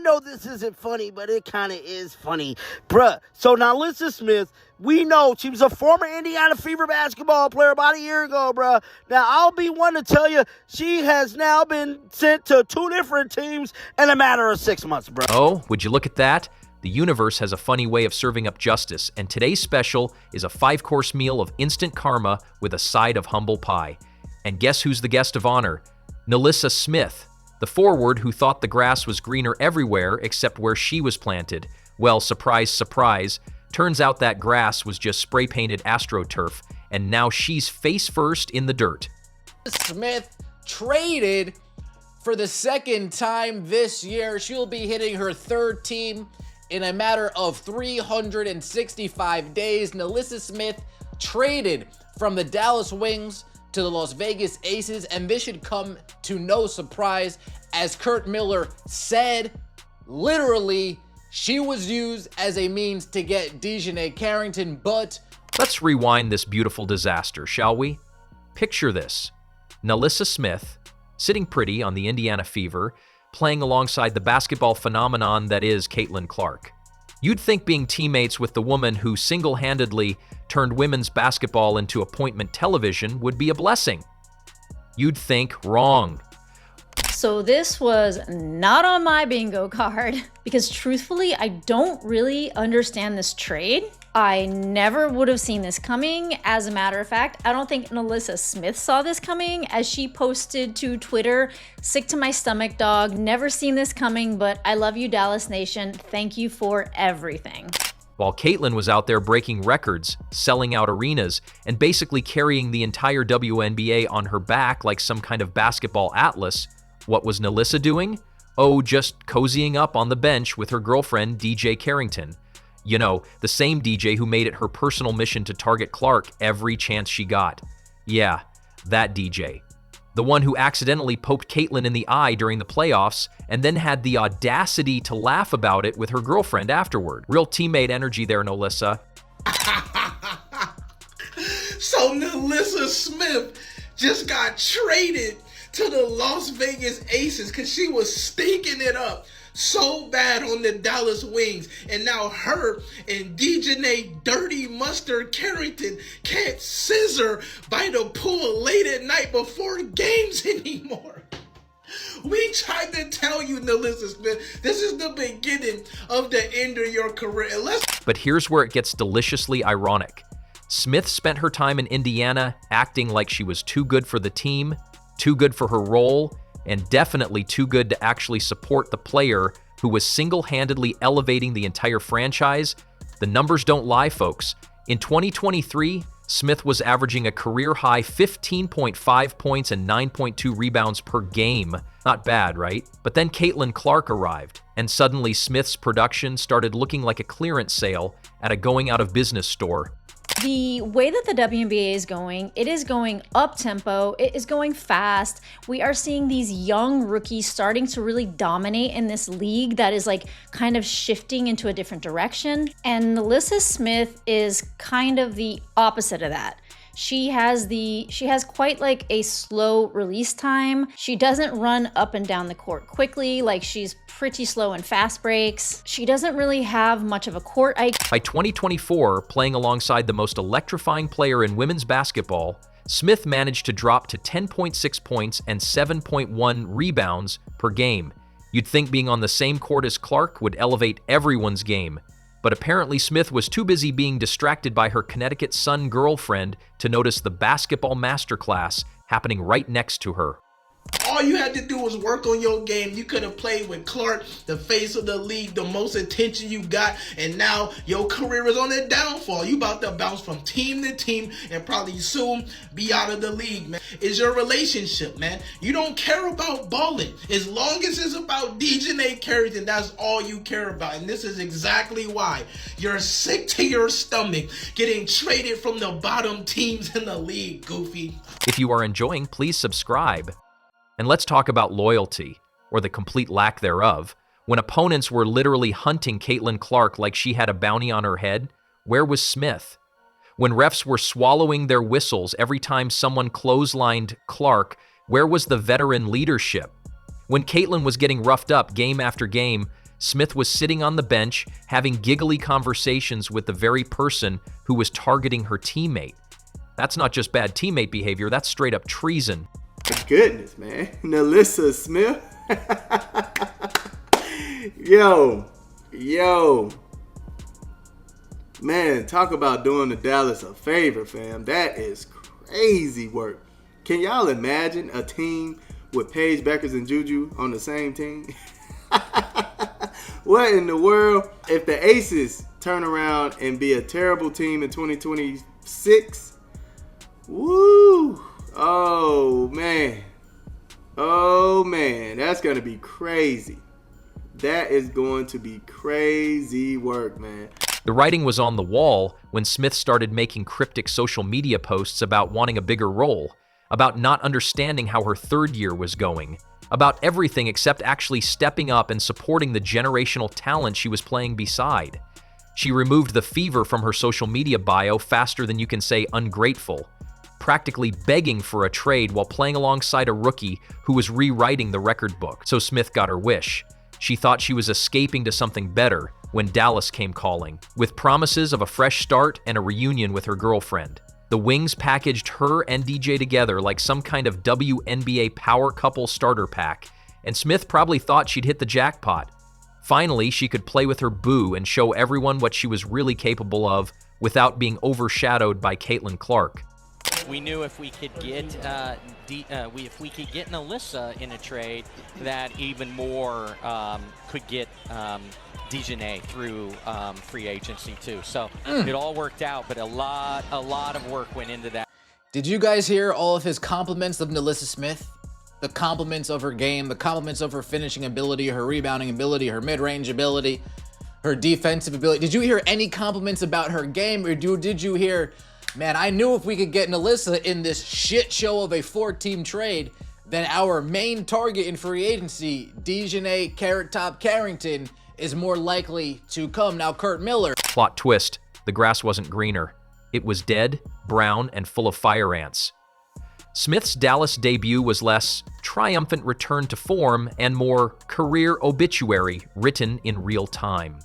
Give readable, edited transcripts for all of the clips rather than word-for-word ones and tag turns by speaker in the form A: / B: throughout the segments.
A: know this isn't funny, but it kind of is funny. Bruh, so NaLyssa Smith, we know she was a former Indiana Fever basketball player about a year ago, bruh. Now, I'll be one to tell you, she has now been sent to 2 different teams in a matter of 6 months, bruh.
B: Oh, would you look at that? The universe has a funny way of serving up justice, and today's special is a 5-course meal of instant karma with a side of humble pie. And guess who's the guest of honor? NaLyssa Smith, the forward who thought the grass was greener everywhere except where she was planted. Well, surprise, surprise, turns out that grass was just spray-painted AstroTurf, and now she's face first in the dirt.
C: Smith traded for the 2nd time this year. She'll be hitting her 3rd team in a matter of 365 days. NaLyssa Smith traded from the Dallas Wings to the Las Vegas Aces, and this should come to no surprise. As Curt Miller said, literally, she was used as a means to get DeJounte Carrington, but...
B: Let's rewind this beautiful disaster, shall we? Picture this. NaLyssa Smith, sitting pretty on the Indiana Fever, playing alongside the basketball phenomenon that is Caitlyn Clark. You'd think being teammates with the woman who single-handedly turned women's basketball into appointment television would be a blessing. You'd think wrong.
D: So this was not on my bingo card because truthfully, I don't really understand this trade. I never would have seen this coming. As a matter of fact, I don't think NaLyssa Smith saw this coming as she posted to Twitter, "Sick to my stomach, dog. Never seen this coming, but I love you, Dallas Nation. Thank you for everything."
B: While Caitlyn was out there breaking records, selling out arenas, and basically carrying the entire WNBA on her back like some kind of basketball atlas, what was NaLyssa doing? Oh, just cozying up on the bench with her girlfriend, DJ Carrington. You know, the same DJ who made it her personal mission to target Clark every chance she got. Yeah, that DJ. The one who accidentally poked Caitlyn in the eye during the playoffs and then had the audacity to laugh about it with her girlfriend afterward. Real teammate energy there, NaLyssa.
E: So NaLyssa Smith just got traded to the Las Vegas Aces because she was stinking it up so bad on the Dallas Wings, and now her and DeJounte Dirty Mustard Carrington can't scissor by the pool late at night before games anymore. We tried to tell you, NaLyssa Smith, this is the beginning of the end of your career.
B: But here's where it gets deliciously ironic. Smith spent her time in Indiana acting like she was too good for the team, too good for her role, and definitely too good to actually support the player who was single-handedly elevating the entire franchise. The numbers don't lie, folks. In 2023, Smith was averaging a career-high 15.5 points and 9.2 rebounds per game. Not bad, right? But then Caitlyn Clark arrived, and suddenly Smith's production started looking like a clearance sale at a going-out-of-business store.
D: The way that the WNBA is going, it is going up-tempo, it is going fast. We are seeing these young rookies starting to really dominate in this league that is like kind of shifting into a different direction. And NaLyssa Smith is kind of the opposite of that. She has quite like a slow release time. She doesn't run up and down the court quickly, like she's pretty slow in fast breaks. She doesn't really have much of a court IQ.
B: By 2024, playing alongside the most electrifying player in women's basketball, Smith managed to drop to 10.6 points and 7.1 rebounds per game. You'd think being on the same court as Clark would elevate everyone's game. But apparently Smith was too busy being distracted by her Connecticut Sun girlfriend to notice the basketball masterclass happening right next to her.
E: All you had to do was work on your game. You could have played with Clark, the face of the league, the most attention you got, and now your career is on a downfall. You about to bounce from team to team and probably soon be out of the league, man. It's your relationship, man. You don't care about balling. As long as it's about DeJounte Carrington, that's all you care about. And this is exactly why you're sick to your stomach getting traded from the bottom teams in the league, Goofy.
B: If you are enjoying, please subscribe. And let's talk about loyalty, or the complete lack thereof. When opponents were literally hunting Caitlyn Clark like she had a bounty on her head, where was Smith? When refs were swallowing their whistles every time someone clotheslined Clark, where was the veteran leadership? When Caitlyn was getting roughed up game after game, Smith was sitting on the bench having giggly conversations with the very person who was targeting her teammate. That's not just bad teammate behavior, that's straight up treason.
F: Goodness, man. NaLyssa Smith. Yo. Man, talk about doing the Dallas a favor, fam. That is crazy work. Can y'all imagine a team with Paige Beckers and Juju on the same team? What in the world? If the Aces turn around and be a terrible team in 2026, woo! Oh man, that's gonna be crazy. That is going to be crazy work, man.
B: The writing was on the wall when Smith started making cryptic social media posts about wanting a bigger role, about not understanding how her third year was going, about everything except actually stepping up and supporting the generational talent she was playing beside. She removed the fever from her social media bio faster than you can say ungrateful, practically begging for a trade while playing alongside a rookie who was rewriting the record book. So Smith got her wish. She thought she was escaping to something better when Dallas came calling, with promises of a fresh start and a reunion with her girlfriend. The Wings packaged her and DJ together like some kind of WNBA power couple starter pack, and Smith probably thought she'd hit the jackpot. Finally, she could play with her boo and show everyone what she was really capable of without being overshadowed by Caitlyn Clark.
G: We knew if we could get NaLyssa in a trade, that even more could get Dejanay through free agency too. So it all worked out, but a lot of work went into that.
C: Did you guys hear all of his compliments of NaLyssa Smith? The compliments of her game, the compliments of her finishing ability, her rebounding ability, her mid-range ability, her defensive ability. Did you hear any compliments about her game, or did you hear, man, I knew if we could get NaLyssa in this shit show of a 4-team trade, then our main target in free agency, Dejanay Carrot Top Carrington, is more likely to come. Now, Kurt Miller.
B: Plot twist, the grass wasn't greener. It was dead, brown, and full of fire ants. Smith's Dallas debut was less triumphant return to form and more career obituary written in real time.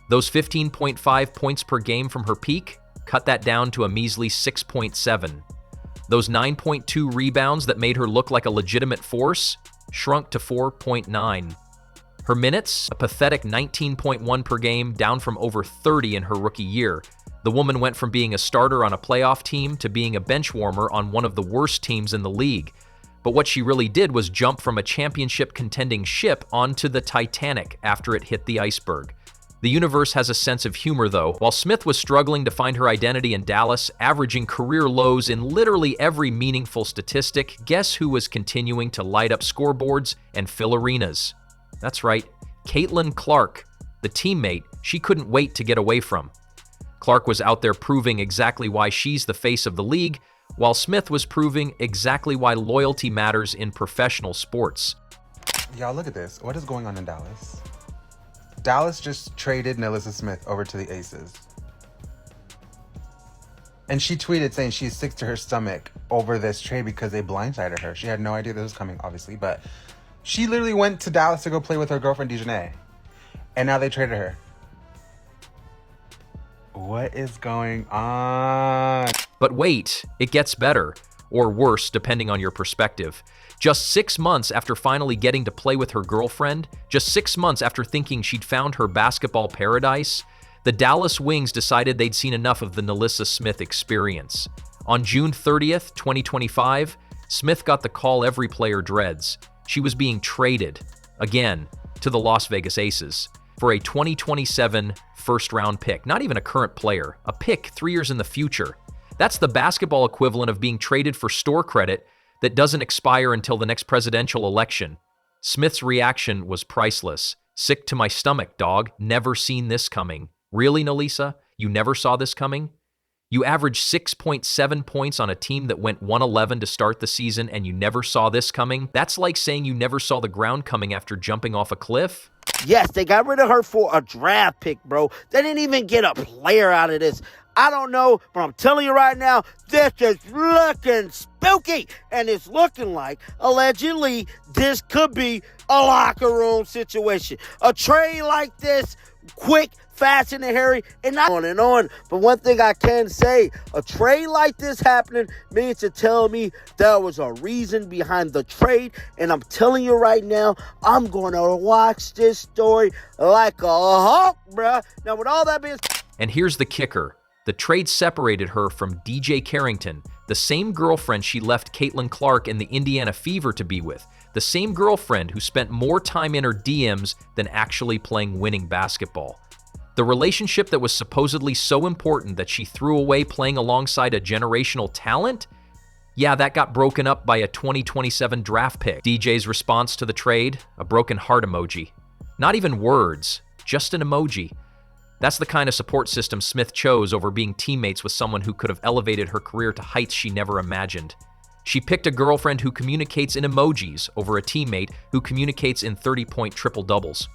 B: Those 15.5 points per game from her peak, cut that down to a measly 6.7. Those 9.2 rebounds that made her look like a legitimate force shrunk to 4.9. Her minutes, a pathetic 19.1 per game, down from over 30 in her rookie year. The woman went from being a starter on a playoff team to being a bench warmer on one of the worst teams in the league. But what she really did was jump from a championship contending ship onto the Titanic after it hit the iceberg. The universe has a sense of humor, though. While Smith was struggling to find her identity in Dallas, averaging career lows in literally every meaningful statistic, guess who was continuing to light up scoreboards and fill arenas? That's right, Caitlyn Clark, the teammate she couldn't wait to get away from. Clark was out there proving exactly why she's the face of the league, while Smith was proving exactly why loyalty matters in professional sports.
H: Y'all, look at this. What is going on in Dallas? Dallas just traded NaLyssa Smith over to the Aces. And she tweeted saying she's sick to her stomach over this trade because they blindsided her. She had no idea this was coming, obviously, but she literally went to Dallas to go play with her girlfriend, Dejanay. And now they traded her. What is going on?
B: But wait, it gets better, or worse, depending on your perspective. Just 6 months after finally getting to play with her girlfriend, just 6 months after thinking she'd found her basketball paradise, the Dallas Wings decided they'd seen enough of the NaLyssa Smith experience. On June 30th, 2025, Smith got the call every player dreads. She was being traded, again, to the Las Vegas Aces for a 2027 first-round pick. Not even a current player, a pick 3 years in the future. That's the basketball equivalent of being traded for store credit that doesn't expire until the next presidential election. Smith's reaction was priceless. Sick to my stomach, dog. Never seen this coming. Really, NaLyssa? You never saw this coming? You averaged 6.7 points on a team that went 111 to start the season and you never saw this coming? That's like saying you never saw the ground coming after jumping off a cliff?
A: Yes, they got rid of her for a draft pick, bro. They didn't even get a player out of this. I don't know, but I'm telling you right now, this is looking spooky. And it's looking like, allegedly, this could be a locker room situation. A trade like this, quick, fast, and hairy, and not on and on. But one thing I can say, a trade like this happening means to tell me there was a reason behind the trade. And I'm telling you right now, I'm going to watch this story like a hawk, bruh. Now, with all that being said,
B: And here's the kicker. The trade separated her from DJ Carrington, the same girlfriend she left Caitlyn Clark in the Indiana Fever to be with, the same girlfriend who spent more time in her DMs than actually playing winning basketball. The relationship that was supposedly so important that she threw away playing alongside a generational talent? Yeah, that got broken up by a 2027 draft pick. DJ's response to the trade? A broken heart emoji. Not even words, just an emoji. That's the kind of support system Smith chose over being teammates with someone who could have elevated her career to heights she never imagined. She picked a girlfriend who communicates in emojis over a teammate who communicates in 30-point triple-doubles.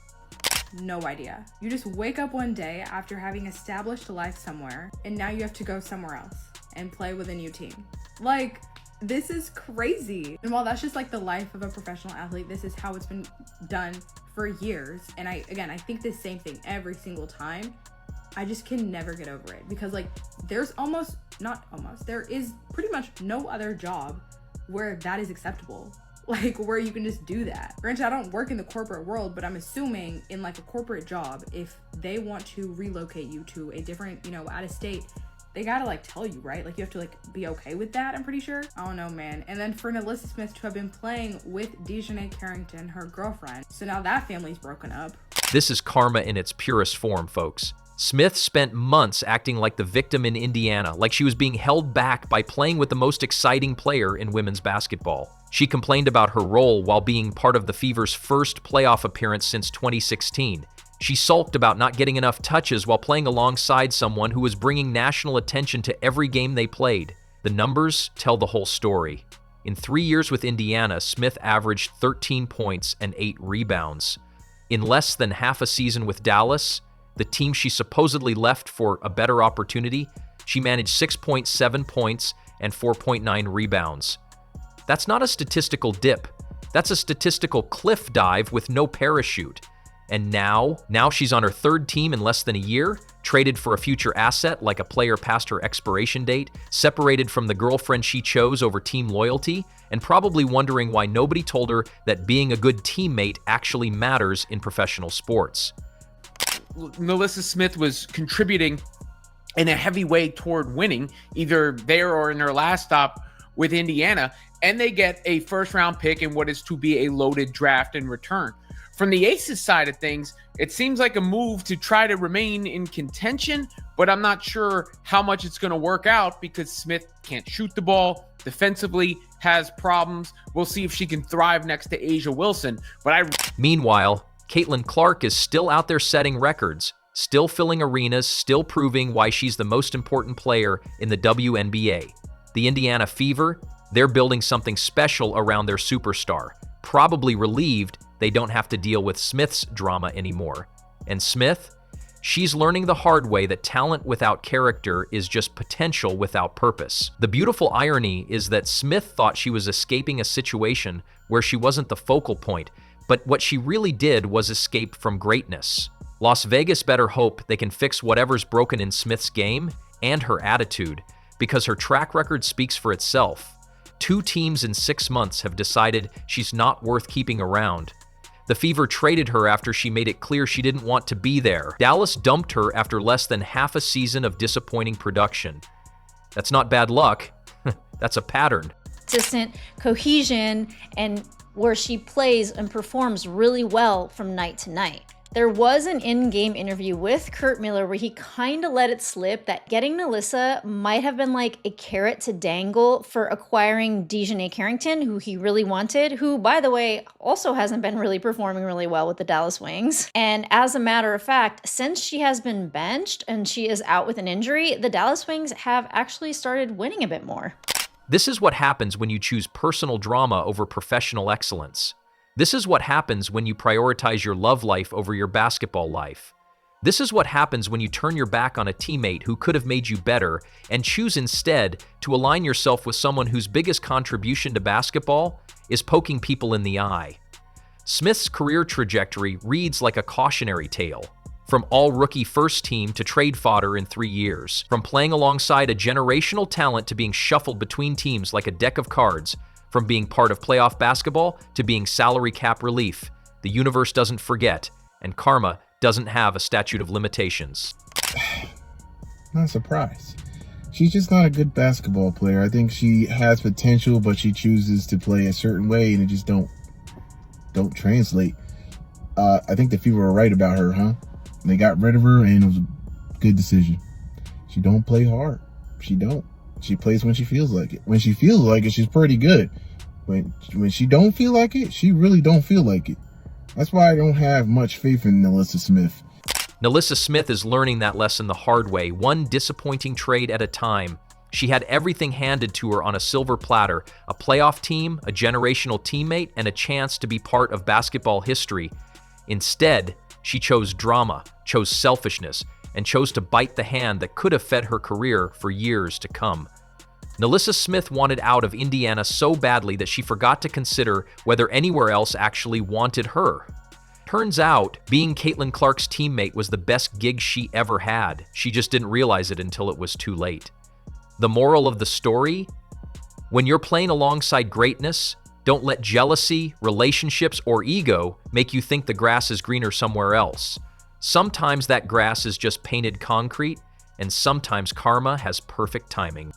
I: No idea. You just wake up one day after having established a life somewhere, and now you have to go somewhere else and play with a new team. Like, this is crazy. And while that's just like the life of a professional athlete, this is how it's been done for years. And I think the same thing every single time. I just can never get over it because like there is pretty much no other job where that is acceptable. Like where you can just do that. Granted, I don't work in the corporate world, but I'm assuming in like a corporate job, if they want to relocate you to a different, out of state, they gotta like tell you, right? Like you have to like be okay with that, I'm pretty sure. I don't know, man. And then for NaLyssa Smith to have been playing with Dejanay Carrington, her girlfriend. So now that family's broken up.
B: This is karma in its purest form, folks. Smith spent months acting like the victim in Indiana, like she was being held back by playing with the most exciting player in women's basketball. She complained about her role while being part of the Fever's first playoff appearance since 2016. She sulked about not getting enough touches while playing alongside someone who was bringing national attention to every game they played. The numbers tell the whole story. In 3 years with Indiana, Smith averaged 13 points and 8 rebounds. In less than half a season with Dallas, the team she supposedly left for a better opportunity, she managed 6.7 points and 4.9 rebounds. That's not a statistical dip. That's a statistical cliff dive with no parachute. And now she's on her third team in less than a year, traded for a future asset like a player past her expiration date, separated from the girlfriend she chose over team loyalty, and probably wondering why nobody told her that being a good teammate actually matters in professional sports.
J: NaLyssa Smith was contributing in a heavy way toward winning, either there or in her last stop with Indiana, and they get a first-round pick in what is to be a loaded draft in return. From the Aces side of things, it seems like a move to try to remain in contention, but I'm not sure how much it's going to work out because Smith can't shoot the ball, defensively has problems. We'll see if she can thrive next to A'ja Wilson.
B: Meanwhile, Caitlyn Clark is still out there setting records, still filling arenas, still proving why she's the most important player in the WNBA. The Indiana Fever, they're building something special around their superstar, probably relieved they don't have to deal with Smith's drama anymore. And Smith, she's learning the hard way that talent without character is just potential without purpose. The beautiful irony is that Smith thought she was escaping a situation where she wasn't the focal point, but what she really did was escape from greatness. Las Vegas better hope they can fix whatever's broken in Smith's game and her attitude, because her track record speaks for itself. 2 teams in 6 months have decided she's not worth keeping around. The Fever traded her after she made it clear she didn't want to be there. Dallas dumped her after less than half a season of disappointing production. That's not bad luck. That's a pattern.
D: Consistent cohesion and where she plays and performs really well from night to night. There was an in-game interview with Curt Miller where he kind of let it slip that getting NaLyssa might have been like a carrot to dangle for acquiring Dejanay Carrington, who he really wanted, who, by the way, also hasn't been really performing really well with the Dallas Wings. And as a matter of fact, since she has been benched and she is out with an injury, the Dallas Wings have actually started winning a bit more.
B: This is what happens when you choose personal drama over professional excellence. This is what happens when you prioritize your love life over your basketball life. This is what happens when you turn your back on a teammate who could have made you better and choose instead to align yourself with someone whose biggest contribution to basketball is poking people in the eye. Smith's career trajectory reads like a cautionary tale. From all-rookie first team to trade fodder in 3 years, from playing alongside a generational talent to being shuffled between teams like a deck of cards, from being part of playoff basketball to being salary cap relief, the universe doesn't forget, and karma doesn't have a statute of limitations.
K: Not surprised. She's just not a good basketball player. I think she has potential, but she chooses to play a certain way, and it just don't translate. I think the Fever were right about her, huh? They got rid of her, and it was a good decision. She don't play hard. She don't. She plays when she feels like it. When she feels like it, she's pretty good. When she don't feel like it, she really don't feel like it. That's why I don't have much faith in NaLyssa Smith.
B: NaLyssa Smith is learning that lesson the hard way, one disappointing trade at a time. She had everything handed to her on a silver platter, a playoff team, a generational teammate, and a chance to be part of basketball history. Instead, she chose drama, chose selfishness, and chose to bite the hand that could have fed her career for years to come. NaLyssa Smith wanted out of Indiana so badly that she forgot to consider whether anywhere else actually wanted her. Turns out, being Caitlyn Clark's teammate was the best gig she ever had. She just didn't realize it until it was too late. The moral of the story? When you're playing alongside greatness, don't let jealousy, relationships, or ego make you think the grass is greener somewhere else. Sometimes that grass is just painted concrete, and sometimes karma has perfect timing.